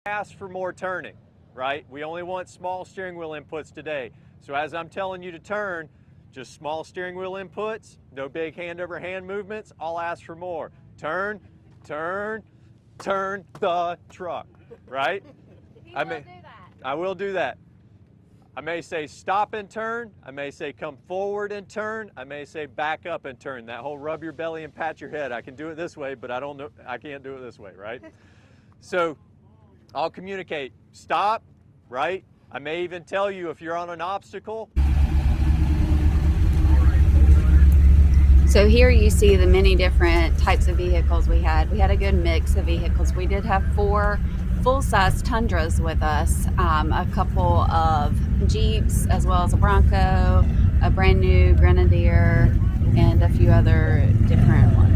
ask for more turning, right? We only want small steering wheel inputs today. So as I'm telling you to turn, just small steering wheel inputs, no big hand over hand movements. I'll ask for more. Turn, turn, turn the truck, right? I will do that. I will do that. I may say stop and turn. I may say come forward and turn. I may say back up and turn. That whole rub your belly and pat your head. I can do it this way, but I can't do it this way, right? So I'll communicate stop, right? I may even tell you if you're on an obstacle. So here you see the many different types of vehicles we had. We had a good mix of vehicles. We did have 4 full-size Tundras with us, a couple of Jeeps, as well as a Bronco, a brand new Grenadier, and a few other different ones.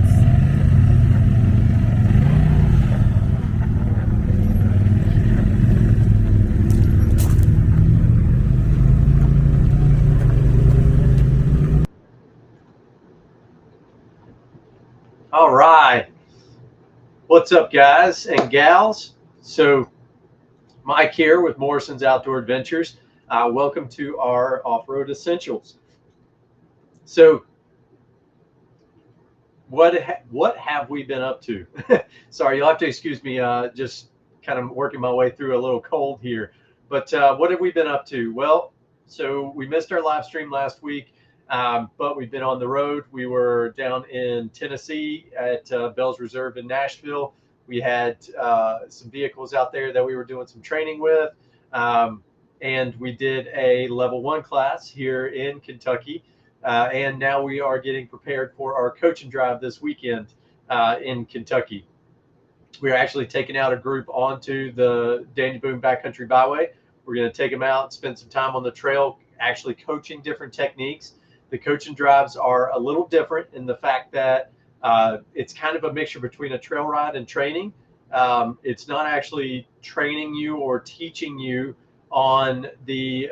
All right. What's up, guys and gals? So Mike here with Morrison's Outdoor Adventures. Welcome to our Off-Road Essentials. So what have we been up to? Sorry, you'll have to excuse me, just kind of working my way through a little cold here. But what have we been up to? Well, so we missed our live stream last week, but we've been on the road. We were down in Tennessee at Bell's Reserve in Nashville. We had some vehicles out there that we were doing some training with. And we did a level 1 class here in Kentucky. And now we are getting prepared for our coach and drive this weekend in Kentucky. We are actually taking out a group onto the Daniel Boone Backcountry Byway. We're going to take them out, spend some time on the trail, actually coaching different techniques. The coach and drives are a little different in the fact that it's kind of a mixture between a trail ride and training. It's not actually training you or teaching you on the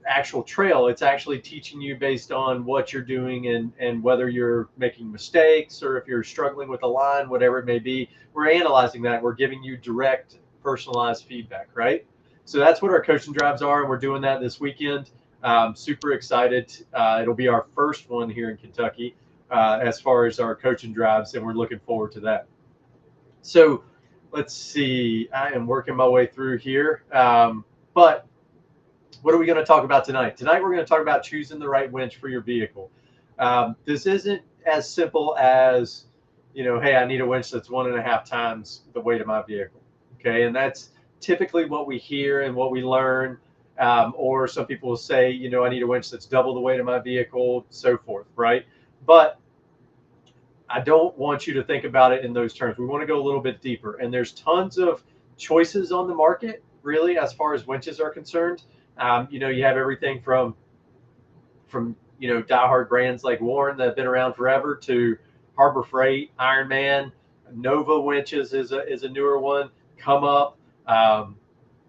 actual trail. It's actually teaching you based on what you're doing and whether you're making mistakes or if you're struggling with a line, whatever it may be. We're analyzing that. We're giving you direct, personalized feedback, right? So that's what our coach and drives are, and we're doing that this weekend. Super excited. It'll be our first one here in Kentucky as far as our coach and drives, and we're looking forward to that. So let's see. I am working my way through here. But what are we going to talk about tonight? Tonight we're going to talk about choosing the right winch for your vehicle. This isn't as simple as, hey, I need a winch that's 1.5 times the weight of my vehicle. Okay, and that's typically what we hear and what we learn. Or some people will say, I need a winch that's double the weight of my vehicle, so forth, right? But I don't want you to think about it in those terms. We want to go a little bit deeper. And there's tons of choices on the market, really, as far as winches are concerned. You have everything from diehard brands like Warren that have been around forever to Harbor Freight, Ironman, Nova winches is a newer one. Come Up, and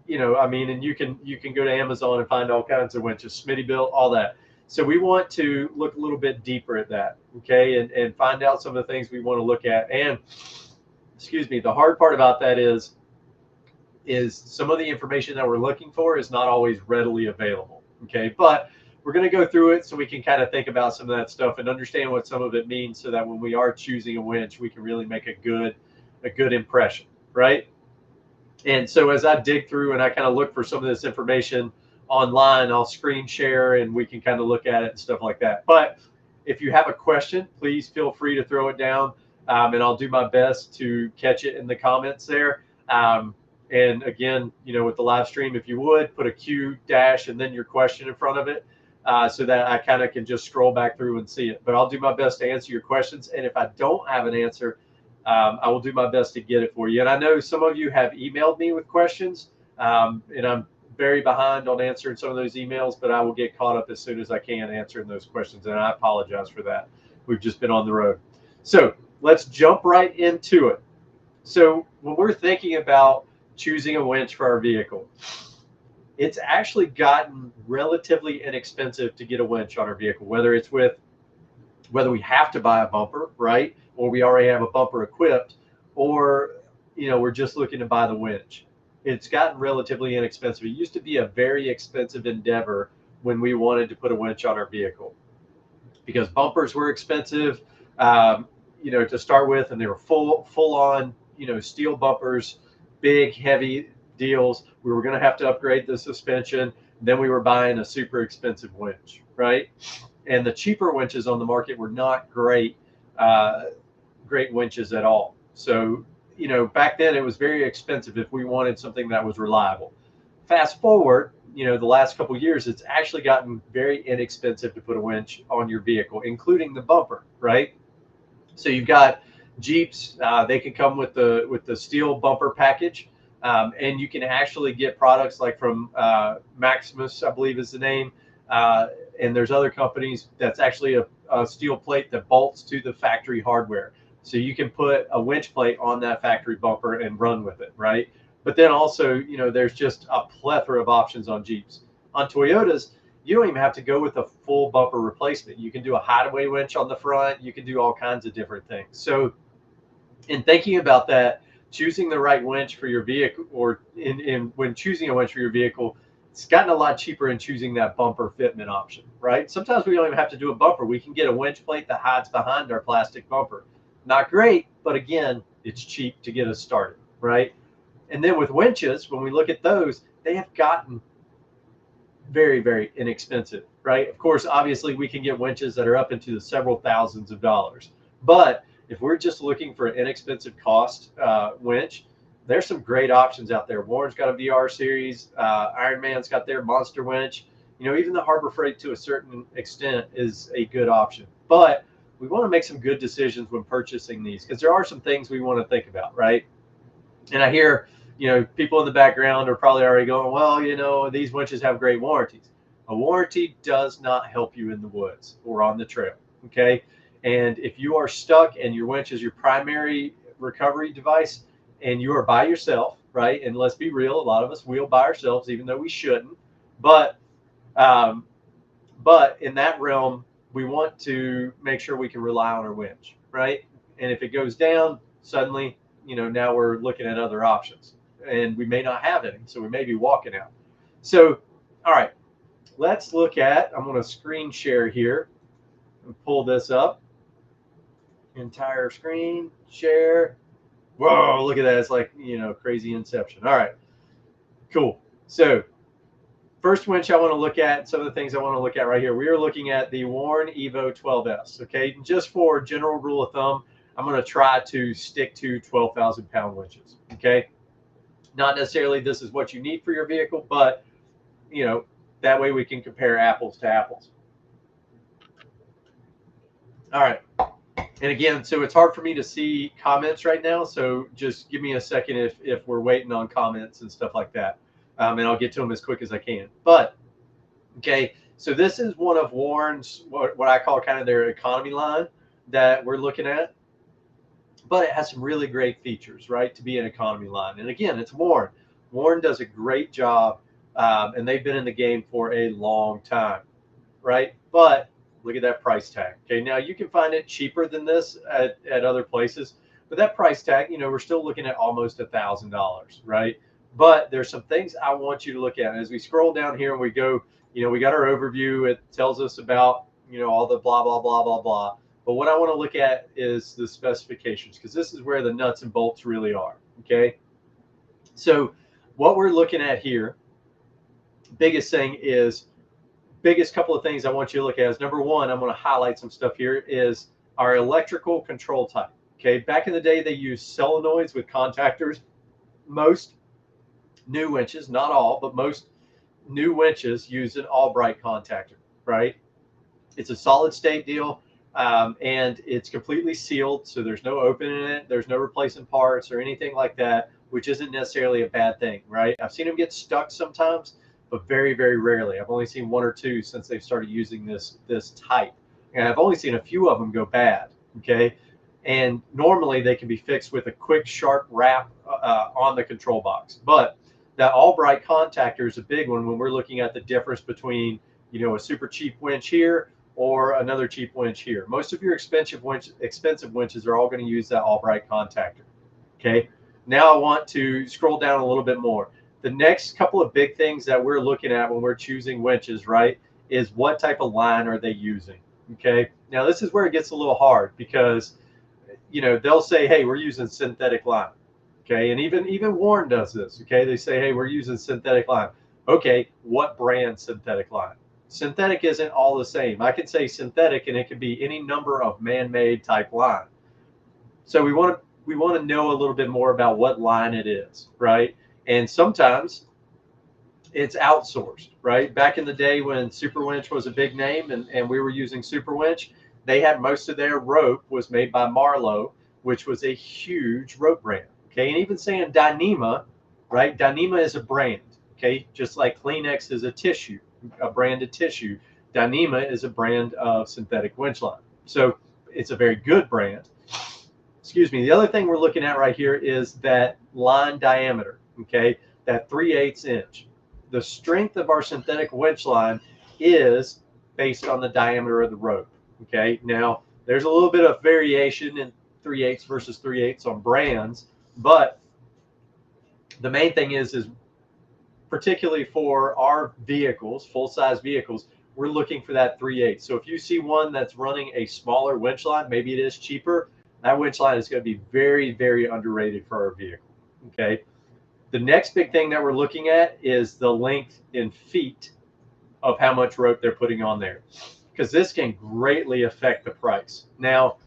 you can go to Amazon and find all kinds of winches, Smittybilt, all that. So we want to look a little bit deeper at that, okay, and find out some of the things we want to look at. And excuse me, the hard part about that is some of the information that we're looking for is not always readily available, okay? But we're going to go through it so we can kind of think about some of that stuff and understand what some of it means so that when we are choosing a winch, we can really make a good impression, right? And so as I dig through and I kind of look for some of this information online, I'll screen share and we can kind of look at it and stuff like that. But if you have a question, please feel free to throw it down, and I'll do my best to catch it in the comments there. And again, with the live stream, if you would put a Q dash and then your question in front of it, so that I kind of can just scroll back through and see it. But I'll do my best to answer your questions. And if I don't have an answer, I will do my best to get it for you. And I know some of you have emailed me with questions, and I'm very behind on answering some of those emails, but I will get caught up as soon as I can answering those questions. And I apologize for that. We've just been on the road. So let's jump right into it. So when we're thinking about choosing a winch for our vehicle, it's actually gotten relatively inexpensive to get a winch on our vehicle, whether we have to buy a bumper, right? Or we already have a bumper equipped, or, we're just looking to buy the winch. It's gotten relatively inexpensive. It used to be a very expensive endeavor when we wanted to put a winch on our vehicle, because bumpers were expensive, to start with, and they were full on, steel bumpers, big, heavy deals. We were going to have to upgrade the suspension. Then we were buying a super expensive winch, right? And the cheaper winches on the market were not great winches at all. So, back then it was very expensive if we wanted something that was reliable. Fast forward, the last couple of years, it's actually gotten very inexpensive to put a winch on your vehicle, including the bumper, right? So you've got Jeeps, they can come with the steel bumper package, and you can actually get products like from Maximus, I believe is the name, and there's other companies that's actually a steel plate that bolts to the factory hardware. So you can put a winch plate on that factory bumper and run with it, right? But then also, there's just a plethora of options on Jeeps. On Toyotas, you don't even have to go with a full bumper replacement. You can do a hideaway winch on the front. You can do all kinds of different things. So in thinking about that, choosing the right winch for your vehicle, or when choosing a winch for your vehicle, it's gotten a lot cheaper in choosing that bumper fitment option, right? Sometimes we don't even have to do a bumper. We can get a winch plate that hides behind our plastic bumper. Not great, but again, it's cheap to get us started, right? And then with winches, when we look at those, they have gotten very, very inexpensive, right? Of course, obviously, we can get winches that are up into the several thousands of dollars. But if we're just looking for an inexpensive cost winch, there's some great options out there. Warren's got a VR series. Ironman's got their monster winch. Even the Harbor Freight, to a certain extent, is a good option. But we want to make some good decisions when purchasing these, because there are some things we want to think about, right? And I hear, people in the background are probably already going, well, these winches have great warranties. A warranty does not help you in the woods or on the trail, okay? And if you are stuck and your winch is your primary recovery device and you are by yourself, right? And let's be real, a lot of us wheel by ourselves, even though we shouldn't. But in that realm, we want to make sure we can rely on our winch, right? And if it goes down, suddenly, now we're looking at other options, and we may not have any, so we may be walking out. So, all right, let's look at, I'm going to screen share here and pull this up. Entire screen share. Whoa, look at that. It's like, crazy Inception. All right, cool. So first winch I want to look at, some of the things I want to look at right here. We are looking at the Warren Evo 12S, okay? Just for general rule of thumb, I'm going to try to stick to 12,000 pound winches, okay? Not necessarily this is what you need for your vehicle, but, that way we can compare apples to apples. All right. And again, so it's hard for me to see comments right now, so just give me a second if we're waiting on comments and stuff like that, and I'll get to them as quick as I can. But, okay, so this is one of Warren's, what I call kind of their economy line that we're looking at. But it has some really great features, right, to be an economy line. And again, it's Warren. Warren does a great job, and they've been in the game for a long time, right? But look at that price tag. Okay, now you can find it cheaper than this at other places, but that price tag, we're still looking at almost $1,000, right? But there's some things I want you to look at. As we scroll down here and we go, we got our overview. It tells us about, all the blah, blah, blah, blah, blah. But what I want to look at is the specifications, because this is where the nuts and bolts really are, okay? So what we're looking at here, biggest couple of things I want you to look at is, number one, I'm going to highlight some stuff here, is our electrical control type, okay? Back in the day, they used solenoids with contactors. Most new winches, not all, but most new winches use an Albright contactor, right? It's a solid state deal. And it's completely sealed, so there's no opening it, there's no replacing parts or anything like that, which isn't necessarily a bad thing, right? I've seen them get stuck sometimes, but very, very rarely. I've only seen one or two since they've started using this type, and I've only seen a few of them go bad, okay? And normally they can be fixed with a quick, sharp wrap on the control box. But that Albright contactor is a big one when we're looking at the difference between, a super cheap winch here or another cheap winch here. Most of your expensive winches are all going to use that Albright contactor. Okay, now I want to scroll down a little bit more. The next couple of big things that we're looking at when we're choosing winches, right, is what type of line are they using? Okay, now this is where it gets a little hard because, you know, they'll say, hey, we're using synthetic line. Okay, and even Warren does this. Okay, they say, hey, we're using synthetic line. Okay, what brand synthetic line? Synthetic isn't all the same. I could say synthetic, and it could be any number of man-made type line. So we want to know a little bit more about what line it is, right? And sometimes it's outsourced, right? Back in the day when Super Winch was a big name and we were using Super Winch, they had most of their rope was made by Marlowe, which was a huge rope brand. Okay, and even saying Dyneema, right? Dyneema is a brand. Okay, just like Kleenex is a tissue, a branded tissue. Dyneema is a brand of synthetic winch line. So it's a very good brand. Excuse me. The other thing we're looking at right here is that line diameter. Okay, that 3/8 inch. The strength of our synthetic winch line is based on the diameter of the rope. Okay, now there's a little bit of variation in 3/8 versus 3/8 on brands, but the main thing is particularly for our vehicles, full-size vehicles, we're looking for that 3/8. So if you see one that's running a smaller winch line, maybe it is cheaper, that winch line is going to be very, very underrated for our vehicle. Okay. The next big thing that we're looking at is the length in feet of how much rope they're putting on there, because this can greatly affect the price. Now,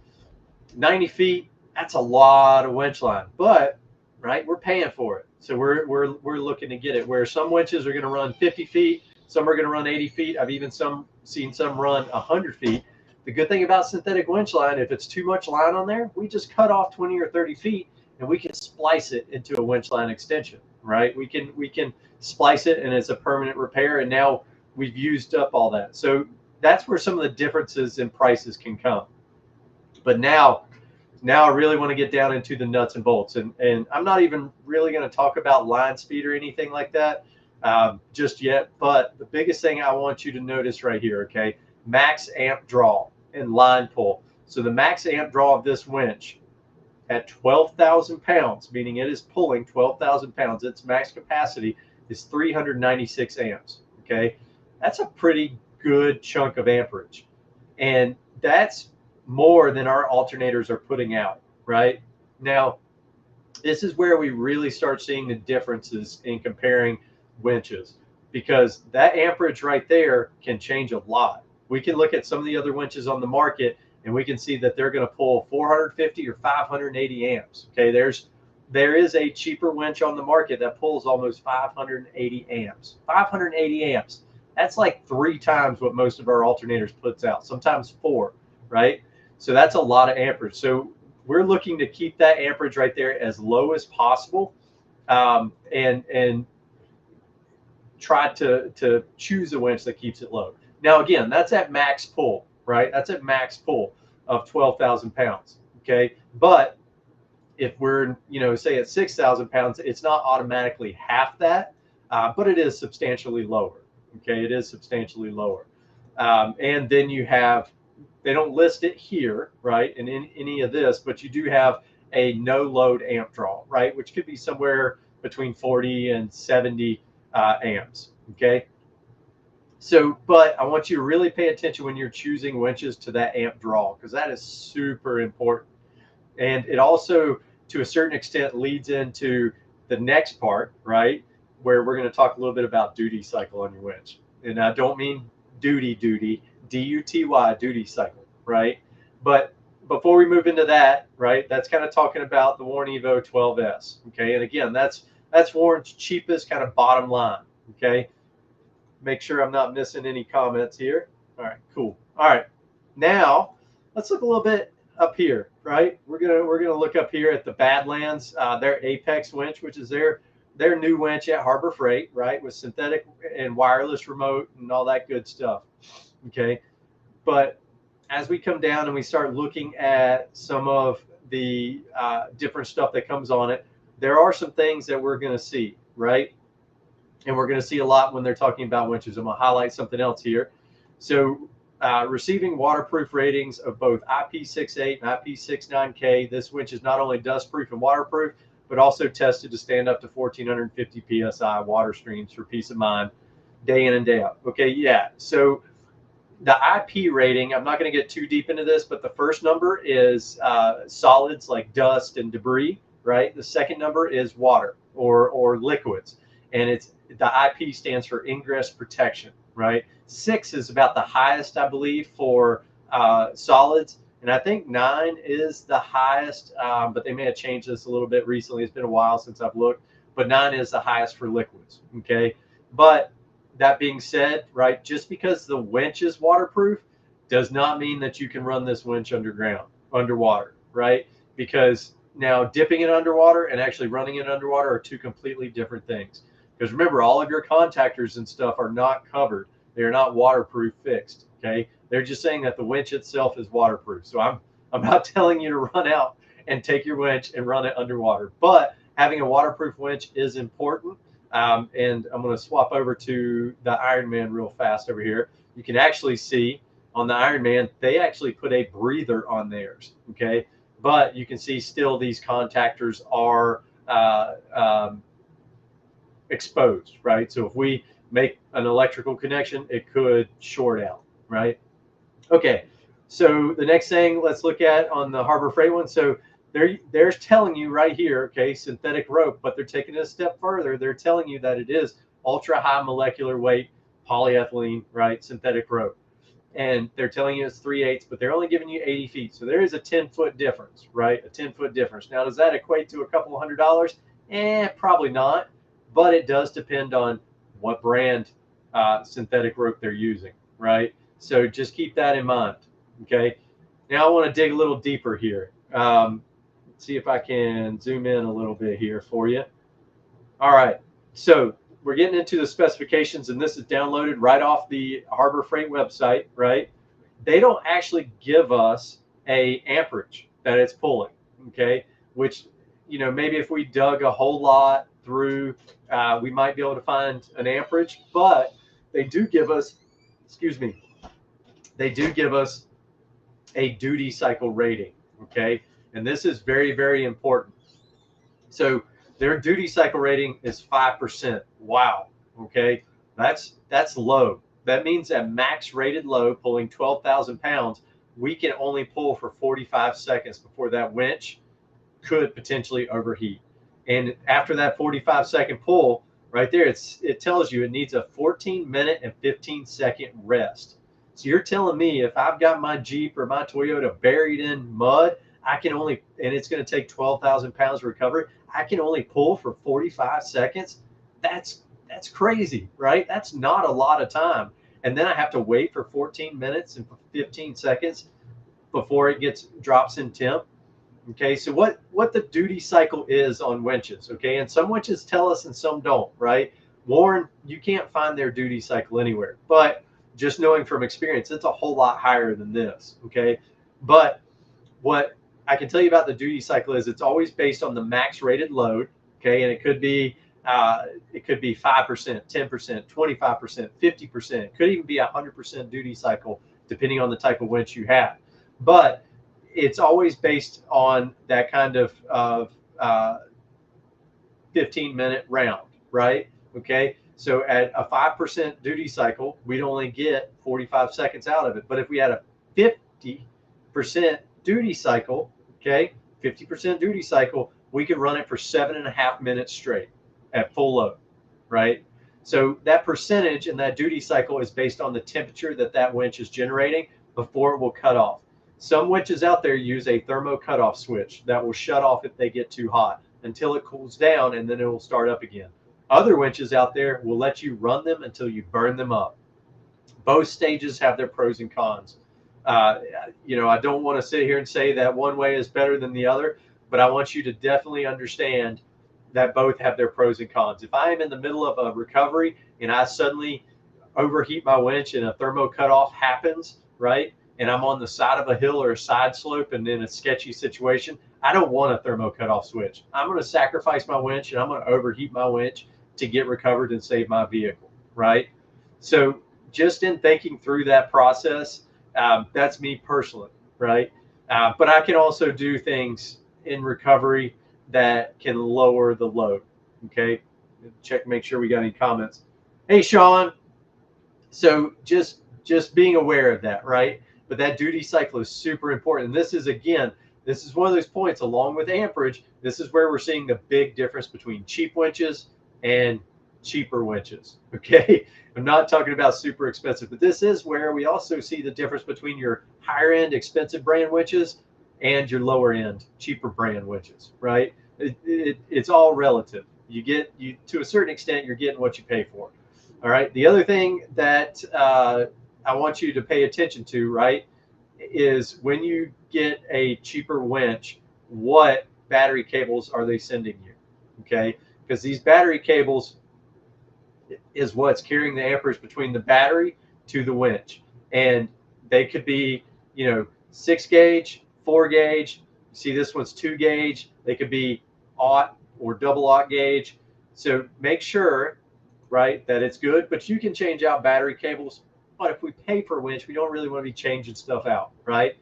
90 feet, that's a lot of winch line, but right, we're paying for it. So we're looking to get it, where some winches are going to run 50 feet, some are going to run 80 feet. I've even seen some run 100 feet. The good thing about synthetic winch line, if it's too much line on there, we just cut off 20 or 30 feet and we can splice it into a winch line extension, right? We can splice it and it's a permanent repair, and now we've used up all that. So that's where some of the differences in prices can come. But now I really want to get down into the nuts and bolts, and I'm not even really going to talk about line speed or anything like that just yet. But the biggest thing I want you to notice right here, okay, max amp draw and line pull. So the max amp draw of this winch at 12,000 pounds, meaning it is pulling 12,000 pounds, its max capacity is 396 amps. Okay, that's a pretty good chunk of amperage, and that's more than our alternators are putting out. Right now, this is where we really start seeing the differences in comparing winches, because that amperage right there can change a lot. We can look at some of the other winches on the market and we can see that they're going to pull 450 or 580 amps. Okay, there is a cheaper winch on the market that pulls almost 580 amps. 580 amps. That's like 3 times what most of our alternators puts out, sometimes 4, right? So that's a lot of amperage. So we're looking to keep that amperage right there as low as possible, and try to choose a winch that keeps it low. Now, again, that's at max pull, right? That's at max pull of 12,000 pounds. Okay, but if we're, say at 6,000 pounds, it's not automatically half that, but it is substantially lower. Okay, it is substantially lower. And then you have, they don't list it here, right, in any of this, but you do have a no load amp draw, right, which could be somewhere between 40 and 70 amps. Okay. So, but I want you to really pay attention when you're choosing winches to that amp draw, because that is super important. And it also, to a certain extent, leads into the next part, right, where we're going to talk a little bit about duty cycle on your winch. And I don't mean duty, D-U-T-Y, duty cycle, right? But before we move into that, right, that's kind of talking about the Warren Evo 12S, okay? And again, that's Warren's cheapest kind of bottom line, okay? Make sure I'm not missing any comments here. All right, cool. All right, now let's look a little bit up here, right? We're gonna look up here at the Badlands, their Apex winch, which is their new winch at Harbor Freight, right, with synthetic and wireless remote and all that good stuff. Okay, but as we come down and we start looking at some of the different stuff that comes on it, there are some things that we're going to see, right? And we're going to see a lot when they're talking about winches. I'm going to highlight something else here. So receiving waterproof ratings of both IP68 and IP69K. This winch is not only dustproof and waterproof, but also tested to stand up to 1450 PSI water streams for peace of mind, day in and day out. Okay, yeah. So the IP rating, I'm not going to get too deep into this, but the first number is solids like dust and debris, right? The second number is water or liquids, and it's the IP stands for ingress protection, right? 6 is about the highest, I believe, for solids, and I think 9 is the highest, but they may have changed this a little bit recently. It's been a while since I've looked, but 9 is the highest for liquids, okay? But that being said, right, just because the winch is waterproof does not mean that you can run this winch underwater, right? Because now dipping it underwater and actually running it underwater are two completely different things. Because remember, all of your contactors and stuff are not covered. They're not waterproof fixed, okay? They're just saying that the winch itself is waterproof. So I'm not telling you to run out and take your winch and run it underwater. But having a waterproof winch is important. And I'm going to swap over to the Ironman real fast over here. You can actually see on the Ironman, they actually put a breather on theirs, okay? But you can see still these contactors are exposed, right? So if we make an electrical connection, it could short out, right? Okay, so the next thing let's look at on the Harbor Freight one. So they're telling you right here, okay, synthetic rope, but they're taking it a step further. They're telling you that it is ultra high molecular weight polyethylene, right, synthetic rope. And they're telling you it's 3/8, but they're only giving you 80 feet. So there is a 10-foot difference, right? A 10-foot difference. Now, does that equate to a couple $100s? Probably not, but it does depend on what brand synthetic rope they're using, right? So just keep that in mind, okay? Now I want to dig a little deeper here. See if I can zoom in a little bit here for you. All right, so we're getting into the specifications, and this is downloaded right off the Harbor Freight website, right? They don't actually give us a amperage that it's pulling, okay? Which, you know, maybe if we dug a whole lot through, we might be able to find an amperage, but they do give us, excuse me, they do give us a duty cycle rating, okay? And this is very, very important. So their duty cycle rating is 5%. Wow. Okay. That's low. That means at max rated load, pulling 12,000 pounds, we can only pull for 45 seconds before that winch could potentially overheat. And after that 45-second pull right there, it tells you it needs a 14-minute and 15-second rest. So you're telling me if I've got my Jeep or my Toyota buried in mud, I can only, and it's going to take 12,000 pounds to recover, I can only pull for 45 seconds. That's crazy, right? That's not a lot of time. And then I have to wait for 14 minutes and 15 seconds before it drops in temp. Okay, so what the duty cycle is on winches, okay? And some winches tell us and some don't, right? Warren, you can't find their duty cycle anywhere. But just knowing from experience, it's a whole lot higher than this, okay? But what I can tell you about the duty cycle is it's always based on the max rated load, okay? And it could be 5%, 10%, 25%, 50%. It could even be 100% duty cycle, depending on the type of winch you have. But it's always based on that kind of 15-minute round, right? Okay, so at a 5% duty cycle, we'd only get 45 seconds out of it. But if we had a 50% duty cycle, okay, 50% duty cycle, we could run it for 7.5 minutes straight at full load, right? So that percentage and that duty cycle is based on the temperature that winch is generating before it will cut off. Some winches out there use a thermo cutoff switch that will shut off if they get too hot until it cools down, and then it will start up again. Other winches out there will let you run them until you burn them up. Both stages have their pros and cons. You know, I don't want to sit here and say that one way is better than the other, but I want you to definitely understand that both have their pros and cons. If I am in the middle of a recovery and I suddenly overheat my winch and a thermo cutoff happens, right, and I'm on the side of a hill or a side slope and in a sketchy situation, I don't want a thermo cutoff switch. I'm going to sacrifice my winch and I'm going to overheat my winch to get recovered and save my vehicle, right? So just in thinking through that process, That's me personally, right? But I can also do things in recovery that can lower the load. Okay, check, make sure we got any comments. Hey, Sean. So just being aware of that, right? But that duty cycle is super important. And this is, again, this is one of those points, along with amperage. This is where we're seeing the big difference between cheap winches and cheaper winches. Okay, I'm not talking about super expensive, but this is where we also see the difference between your higher end expensive brand winches and your lower end cheaper brand winches, right? It's all relative. You to a certain extent, you're getting what you pay for. All right. The other thing that I want you to pay attention to, right, is when you get a cheaper winch, what battery cables are they sending you? Okay, because these battery cables is what's carrying the amperage between the battery to the winch, and they could be, 6 gauge, 4 gauge. See, this one's 2 gauge. They could be aught or double aught gauge. So make sure, right, that it's good. But you can change out battery cables. But if we pay for a winch, we don't really want to be changing stuff out, right?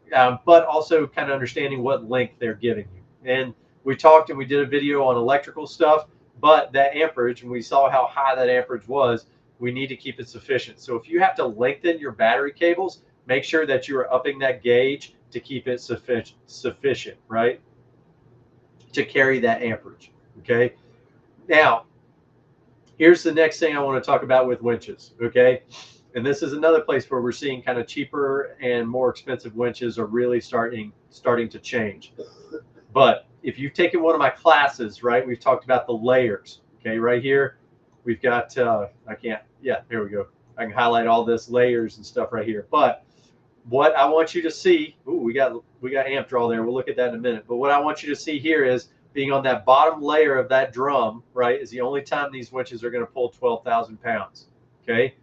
But also kind of understanding what length they're giving you. And we talked and we did a video on electrical stuff, but that amperage, and we saw how high that amperage was, we need to keep it sufficient. So if you have to lengthen your battery cables, make sure that you are upping that gauge to keep it sufficient, right, to carry that amperage. Okay. Now, here's the next thing I want to talk about with winches. Okay. And this is another place where we're seeing kind of cheaper and more expensive winches are really starting to change. But if you've taken one of my classes, right, we've talked about the layers. Okay, right here, we've got, there we go. I can highlight all this layers and stuff right here. But what I want you to see, we got amp draw there. We'll look at that in a minute. But what I want you to see here is being on that bottom layer of that drum, right, is the only time these winches are going to pull 12,000 pounds. Okay.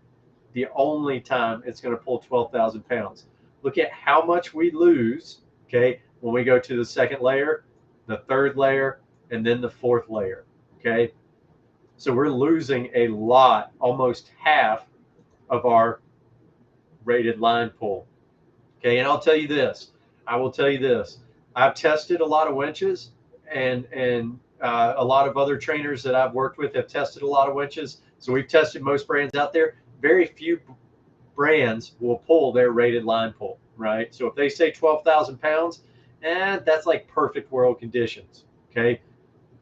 The only time it's going to pull 12,000 pounds. Look at how much we lose, okay, when we go to the second layer, the third layer, and then the fourth layer, okay? So we're losing a lot, almost half of our rated line pull, okay? And I will tell you this. I've tested a lot of winches, and a lot of other trainers that I've worked with have tested a lot of winches. So we've tested most brands out there. Very few brands will pull their rated line pull, right? So if they say 12,000 pounds, that's like perfect world conditions, okay?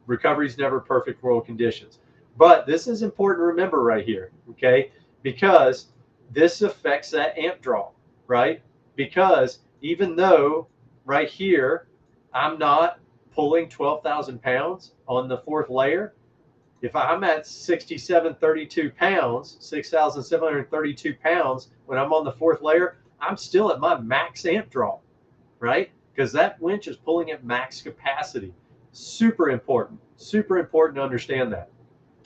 Recovery is never perfect world conditions. But this is important to remember right here, okay? Because this affects that amp draw, right? Because even though right here, I'm not pulling 12,000 pounds on the fourth layer, if I'm at 6,732 pounds, 6,732 pounds, when I'm on the fourth layer, I'm still at my max amp draw, right? Because that winch is pulling at max capacity. Super important to understand that.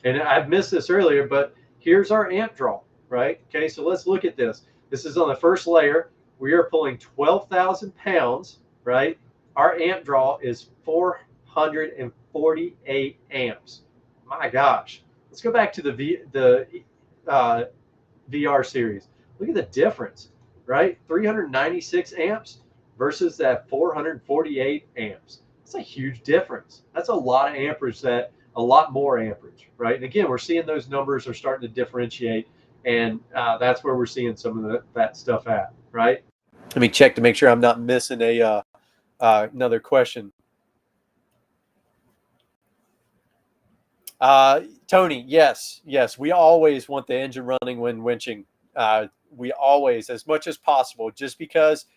And I've missed this earlier, but here's our amp draw, right? Okay, so let's look at this. This is on the first layer. We are pulling 12,000 pounds, right? Our amp draw is 448 amps. My gosh, let's go back to the VR series. Look at the difference, right? 396 amps versus that 448 amps. That's a huge difference. That's a lot of amperage, a lot more amperage, right? And again, we're seeing those numbers are starting to differentiate, and that's where we're seeing some of that stuff at, right? Let me check to make sure I'm not missing another question. Tony, yes, we always want the engine running when winching. We always, as much as possible, just because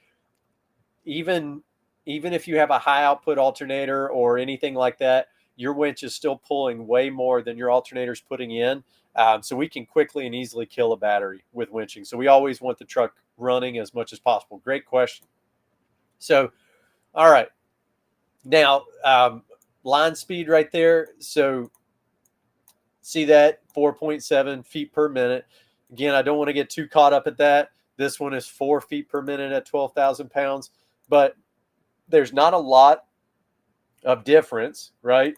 even if you have a high output alternator or anything like that, your winch is still pulling way more than your alternator's putting in. So we can quickly and easily kill a battery with winching. So we always want the truck running as much as possible. Great question. So, all right. Now, line speed right there. So see that 4.7 feet per minute. Again, I don't want to get too caught up at that. This one is 4 feet per minute at 12,000 pounds, but there's not a lot of difference, right,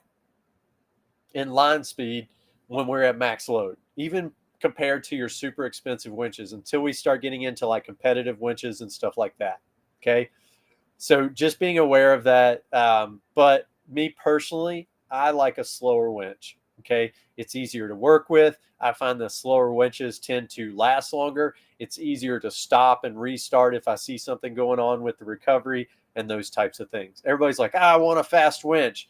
in line speed when we're at max load, even compared to your super expensive winches until we start getting into like competitive winches and stuff like that. Okay. So just being aware of that. But me personally, I like a slower winch. Okay. It's easier to work with. I find the slower winches tend to last longer. It's easier to stop and restart if I see something going on with the recovery and those types of things. Everybody's like, I want a fast winch.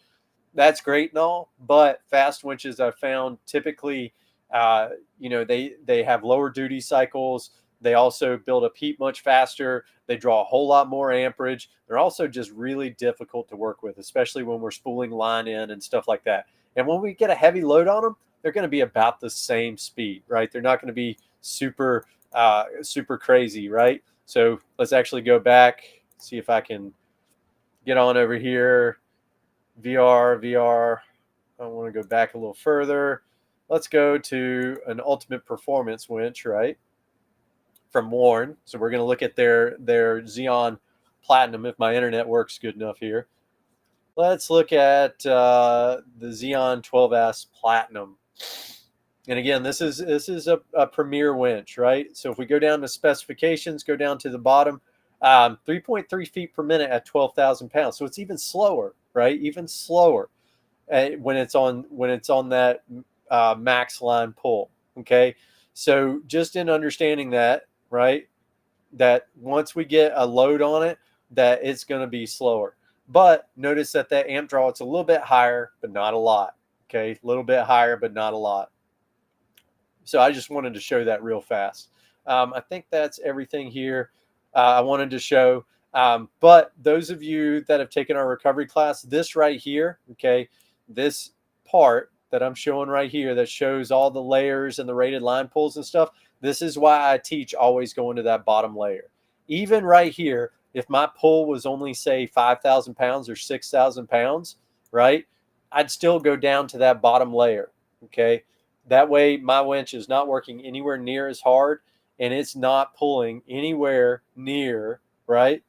That's great and all, but fast winches I've found typically, they have lower duty cycles. They also build up heat much faster. They draw a whole lot more amperage. They're also just really difficult to work with, especially when we're spooling line in and stuff like that. And when we get a heavy load on them, they're going to be about the same speed, right? They're not going to be super crazy, right? So let's actually go back, see if I can get on over here. VR. I want to go back a little further. Let's go to an ultimate performance winch, right? From Warren. So we're going to look at their Xeon Platinum if my internet works good enough here. Let's look at the Xeon 12S Platinum. And again, this is a premier winch, right? So if we go down to specifications, go down to the bottom, 3.3 feet per minute at 12,000 pounds. So it's even slower, right? Even slower when it's on that max line pull. Okay, so just in understanding that, right, that once we get a load on it, that it's going to be slower. But notice that amp draw, it's a little bit higher, but not a lot. Okay, a little bit higher, but not a lot. So I just wanted to show that real fast. I think that's everything here I wanted to show. But those of you that have taken our recovery class, this right here, okay, this part that I'm showing right here that shows all the layers and the rated line pulls and stuff, this is why I teach always going to that bottom layer. Even right here, if my pull was only, say, 5,000 pounds or 6,000 pounds, right, I'd still go down to that bottom layer, okay? That way my winch is not working anywhere near as hard, and it's not pulling anywhere near, right,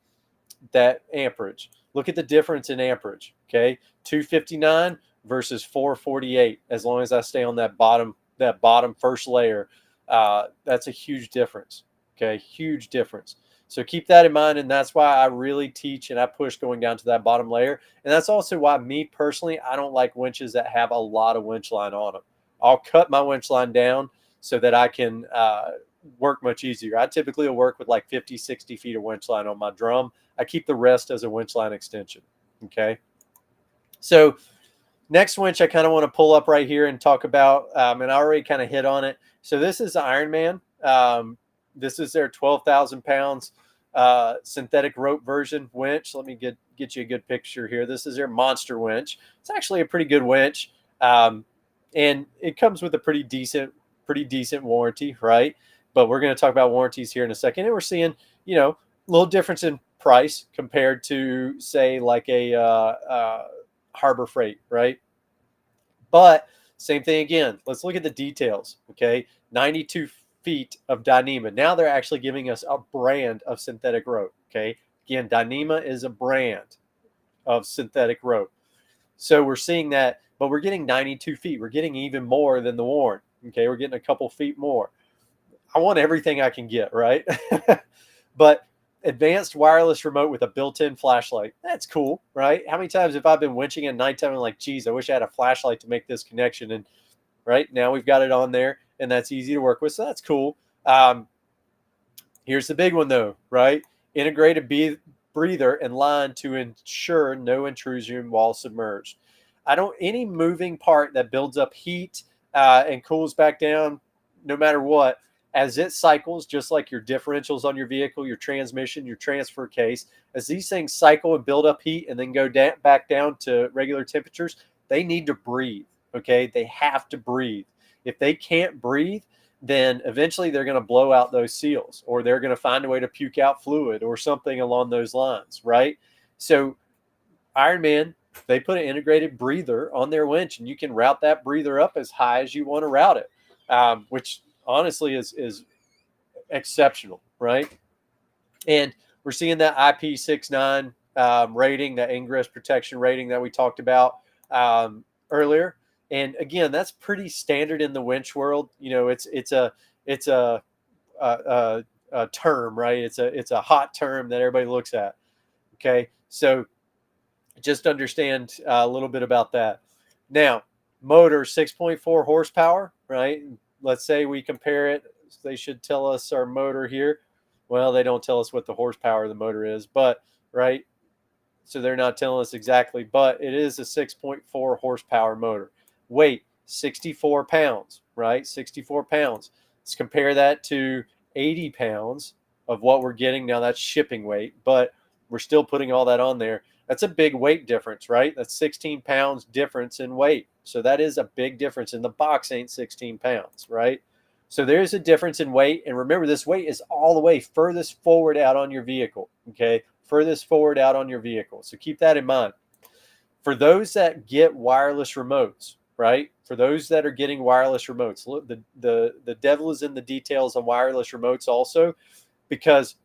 that amperage. Look at the difference in amperage, okay? 259 versus 448, as long as I stay on that bottom first layer. That's a huge difference, okay? Huge difference. So keep that in mind, and that's why I really teach and I push going down to that bottom layer. And that's also why me personally, I don't like winches that have a lot of winch line on them. I'll cut my winch line down so that I can work much easier. I typically will work with like 50, 60 feet of winch line on my drum. I keep the rest as a winch line extension, okay? So next winch I kind of want to pull up right here and talk about, and I already kind of hit on it. So this is the Ironman. This is their 12,000 pounds synthetic rope version winch. Let me get you a good picture here. This is their monster winch. It's actually a pretty good winch. And it comes with a pretty decent warranty, right? But we're going to talk about warranties here in a second. And we're seeing, a little difference in price compared to, say, like a Harbor Freight, right? But same thing again. Let's look at the details, okay? 92 feet of Dyneema. Now they're actually giving us a brand of synthetic rope, okay? Again, Dyneema is a brand of synthetic rope. So we're seeing that, but we're getting 92 feet. We're getting even more than the Warren. Okay, we're getting a couple feet more. I want everything I can get, right? But advanced wireless remote with a built-in flashlight. That's cool, right? How many times have I been winching at nighttime and like, geez, I wish I had a flashlight to make this connection. And right now we've got it on there, and that's easy to work with. So that's cool. Here's the big one though, right? Integrated breather and line to ensure no intrusion while submerged. Any moving part that builds up heat and cools back down, no matter what, as it cycles, just like your differentials on your vehicle, your transmission, your transfer case, as these things cycle and build up heat and then go back down to regular temperatures, they need to breathe, okay? They have to breathe. If they can't breathe, then eventually they're going to blow out those seals, or they're going to find a way to puke out fluid or something along those lines, right? So Ironman, they put an integrated breather on their winch, and you can route that breather up as high as you want to route it, which honestly is exceptional, right? And we're seeing that IP69 rating, that ingress protection rating that we talked about earlier. And again, that's pretty standard in the winch world. You know, it's a term, right? It's a hot term that everybody looks at. Okay, so just understand a little bit about that. Now, motor 6.4 horsepower, right? Let's say we compare it. They should tell us our motor here. Well, they don't tell us what the horsepower of the motor is, but right. So they're not telling us exactly, but it is a 6.4 horsepower motor. Weight 64 pounds, right? 64 pounds. Let's compare that to 80 pounds of what we're getting. Now that's shipping weight, but we're still putting all that on there. That's a big weight difference, right? That's 16 pounds difference in weight. So that is a big difference. And the box ain't 16 pounds, right? So there's a difference in weight. And remember, this weight is all the way furthest forward out on your vehicle, okay? Furthest forward out on your vehicle. So keep that in mind. For those that get wireless remotes, right? For those that are getting wireless remotes, look, the devil is in the details on wireless remotes also, because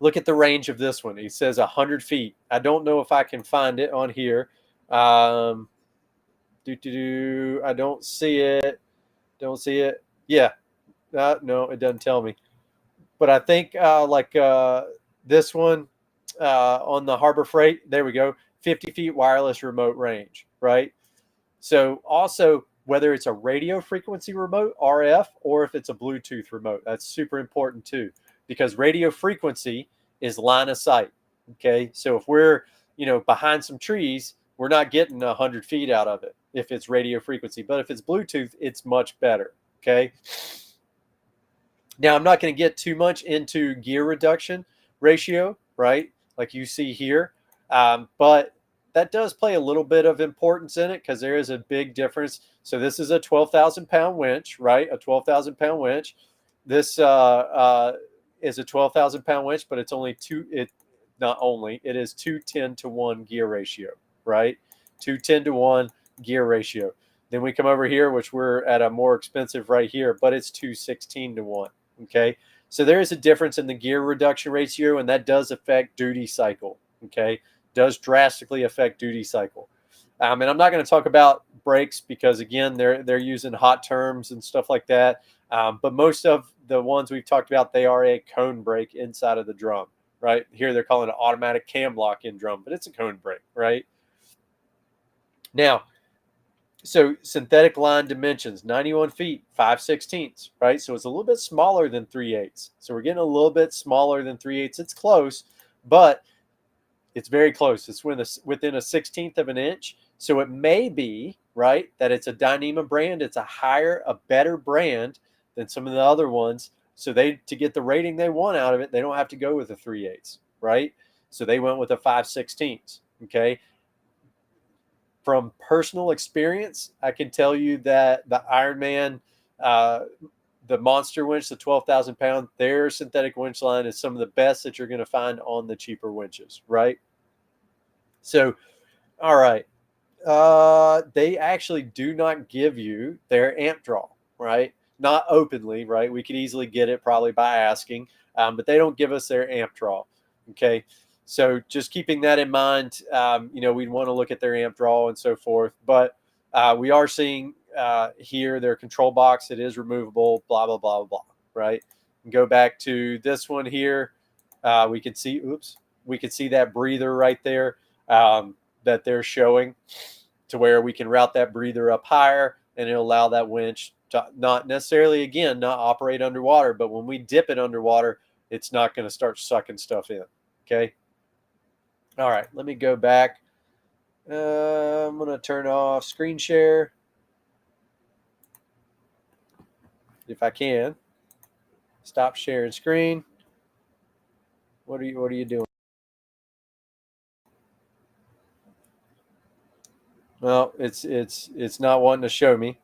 look at the range of this one. It says 100 feet. I don't know if I can find it on here. I don't see it. Don't see it. Yeah. No, it doesn't tell me. But I think this one on the Harbor Freight, there we go, 50 feet wireless remote range, right? So also, whether it's a radio frequency remote, RF, or if it's a Bluetooth remote, that's super important too, because radio frequency is line of sight, okay? So if we're, behind some trees, we're not getting 100 feet out of it if it's radio frequency. But if it's Bluetooth, it's much better, okay? Now, I'm not going to get too much into gear reduction ratio, right, like you see here, but that does play a little bit of importance in it because there is a big difference. So this is a 12,000-pound winch, right, a 12,000-pound winch. This is a 12,000-pound winch, but it's only it is 2:10-to-1 gear ratio, right, 2:10-to-1 gear ratio. Then we come over here, which we're at a more expensive right here, but it's 2:16-to-1. Okay, so there is a difference in the gear reduction ratio, and that does affect duty cycle. Okay, does drastically affect duty cycle. And I'm not going to talk about brakes because again, they're using hot terms and stuff like that. But most of the ones we've talked about, they are a cone brake inside of the drum. Right here, they're calling it automatic cam lock in drum, but it's a cone brake. Right now. So synthetic line dimensions, 91 feet, 5/16, right? So it's a little bit smaller than 3/8. So we're getting a little bit smaller than 3/8. It's close, but it's very close. It's within a 16th of an inch. So it may be, right, that it's a Dyneema brand. It's a better brand than some of the other ones. So to get the rating they want out of it, they don't have to go with a 3/8, right? So they went with a 5/16, okay? From personal experience, I can tell you that the Ironman, the monster winch, the 12,000 pound, their synthetic winch line is some of the best that you're going to find on the cheaper winches, right? So, all right. They actually do not give you their amp draw, right? Not openly, right? We could easily get it probably by asking, but they don't give us their amp draw, okay? So just keeping that in mind, we'd want to look at their amp draw and so forth. But we are seeing here their control box. It is removable, blah, blah, blah, blah, right? And go back to this one here. We could see that breather right there that they're showing to where we can route that breather up higher and it'll allow that winch to not operate underwater. But when we dip it underwater, it's not going to start sucking stuff in, okay? All right, let me go back. I'm going to turn off screen share if I can. Stop sharing screen. What are you doing? Well, it's not wanting to show me.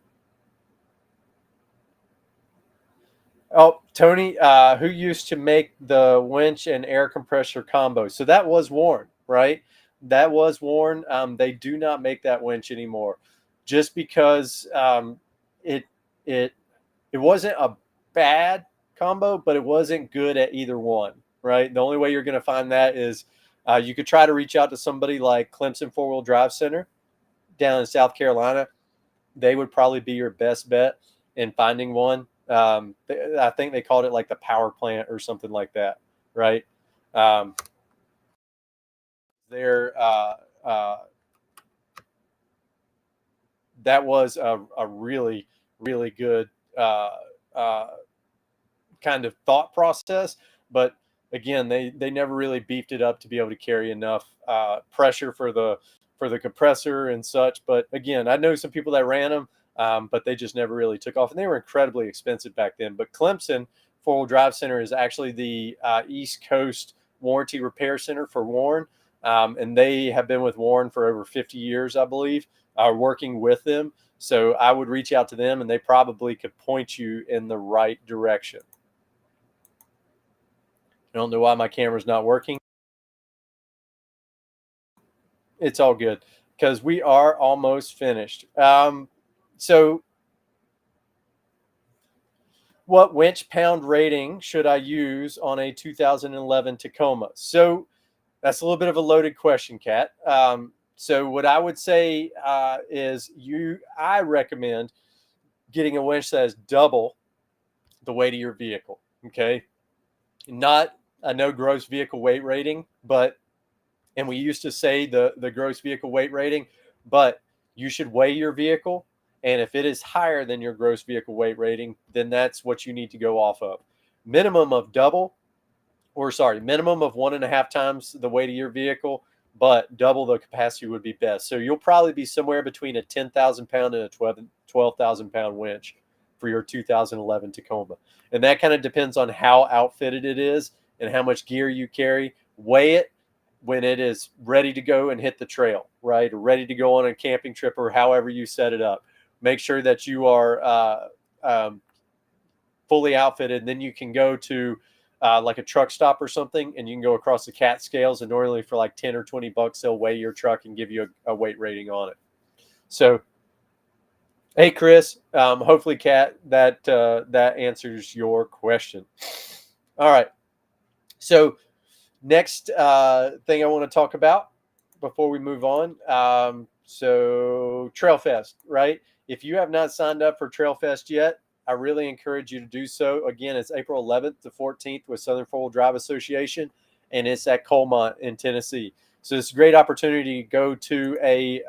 Oh, Tony, who used to make the winch and air compressor combo? So that was Warren, right? That was Warren. They do not make that winch anymore, just because it wasn't a bad combo, but it wasn't good at either one, right? The only way you're going to find that is you could try to reach out to somebody like Clemson 4-Wheel Drive Center down in South Carolina. they would probably be your best bet in finding one. I think they called it like the power plant or something like that, right? Um, they're that was a really, really good uh, kind of thought process. But again, they never really beefed it up to be able to carry enough pressure for the compressor and such. But again, I know some people that ran them, but they just never really took off, and they were incredibly expensive back then. But Clemson Four-Wheel Drive Center is actually the East Coast warranty repair center for Warren, and they have been with Warren for over 50 years, I believe, working with them. So I would reach out to them, and they probably could point you in the right direction. I don't know why my camera's not working. It's all good because we are almost finished. So what winch pound rating should I use on a 2011 Tacoma? So that's a little bit of a loaded question, Kat. So what I would say is I recommend getting a winch that is double the weight of your vehicle. Okay. Not a no gross vehicle weight rating, and we used to say the gross vehicle weight rating, but you should weigh your vehicle. And if it is higher than your gross vehicle weight rating, then that's what you need to go off of. Minimum of 1.5 times the weight of your vehicle, but double the capacity would be best. So you'll probably be somewhere between a 10,000 pound and a 12,000 pound winch for your 2011 Tacoma. And that kind of depends on how outfitted it is and how much gear you carry. Weigh it when it is ready to go and hit the trail, right? Or ready to go on a camping trip or however you set it up. Make sure that you are fully outfitted. And then you can go to like a truck stop or something, and you can go across the CAT scales. And normally for like 10 or 20 bucks, they'll weigh your truck and give you a weight rating on it. So, hey, Chris, hopefully, Kat, that answers your question. All right. So next thing I want to talk about before we move on. So Trail Fest, right? If you have not signed up for Trail Fest yet, I really encourage you to do so. Again, it's April 11th to 14th with Southern Four-Wheel Drive Association, and it's at Colmont in Tennessee. So it's a great opportunity to go to a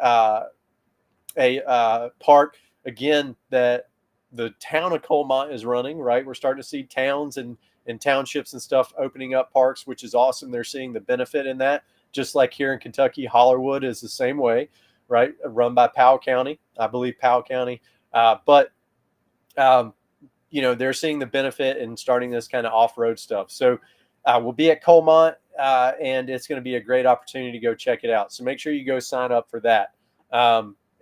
park, again, that the town of Colmont is running, right? We're starting to see towns and townships and stuff opening up parks, which is awesome. They're seeing the benefit in that. Just like here in Kentucky, Hollerwood is the same way, right? Run by Powell County, I believe Powell County. They're seeing the benefit in starting this kind of off-road stuff. So we'll be at Colmont, and it's going to be a great opportunity to go check it out. So make sure you go sign up for that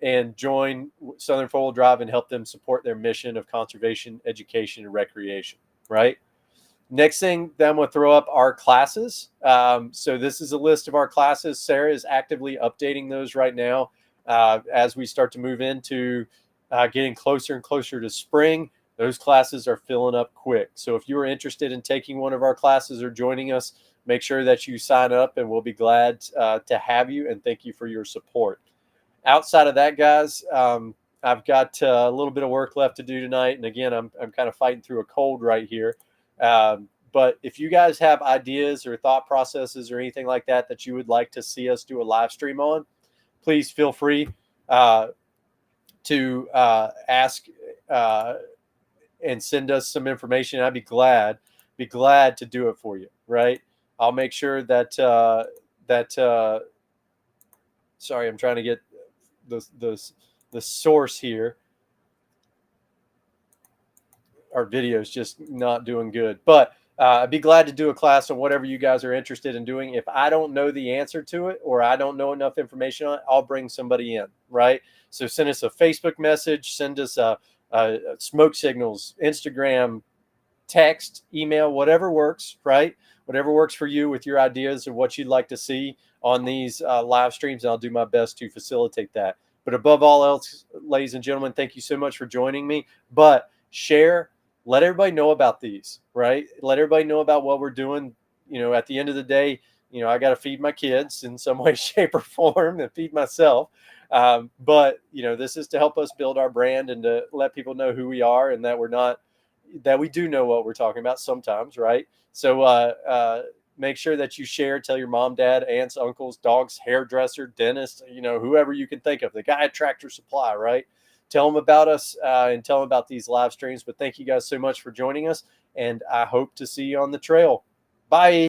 and join Southern Four-Wheel Drive and help them support their mission of conservation, education, and recreation, right? Next thing that I'm going to throw up are classes. So this is a list of our classes. Sarah is actively updating those right now as we start to move into getting closer and closer to spring. Those classes are filling up quick. So if you are interested in taking one of our classes or joining us, make sure that you sign up, and we'll be glad to have you, and thank you for your support. Outside of that, guys, I've got a little bit of work left to do tonight. And again, I'm kind of fighting through a cold right here. But if you guys have ideas or thought processes or anything like that that you would like to see us do a live stream on, please feel free to ask and send us some information. I'd be glad to do it for you, right? I'll make sure that sorry, I'm trying to get the source here. Our video is just not doing good, but I'd be glad to do a class on whatever you guys are interested in doing. If I don't know the answer to it, or I don't know enough information on it, I'll bring somebody in, right? So send us a Facebook message, send us a smoke signals, Instagram, text, email, whatever works, right? Whatever works for you with your ideas of what you'd like to see on these live streams, and I'll do my best to facilitate that. But above all else, ladies and gentlemen, thank you so much for joining me. But share, let everybody know about these, right? Let everybody know about what we're doing. At the end of the day, I got to feed my kids in some way, shape, or form, and feed myself. But this is to help us build our brand and to let people know who we are and that we do know what we're talking about sometimes, right? So make sure that you share, tell your mom, dad, aunts, uncles, dogs, hairdresser, dentist, whoever you can think of, the guy at Tractor Supply, right? Tell them about us and tell them about these live streams. But thank you guys so much for joining us, and I hope to see you on the trail. Bye.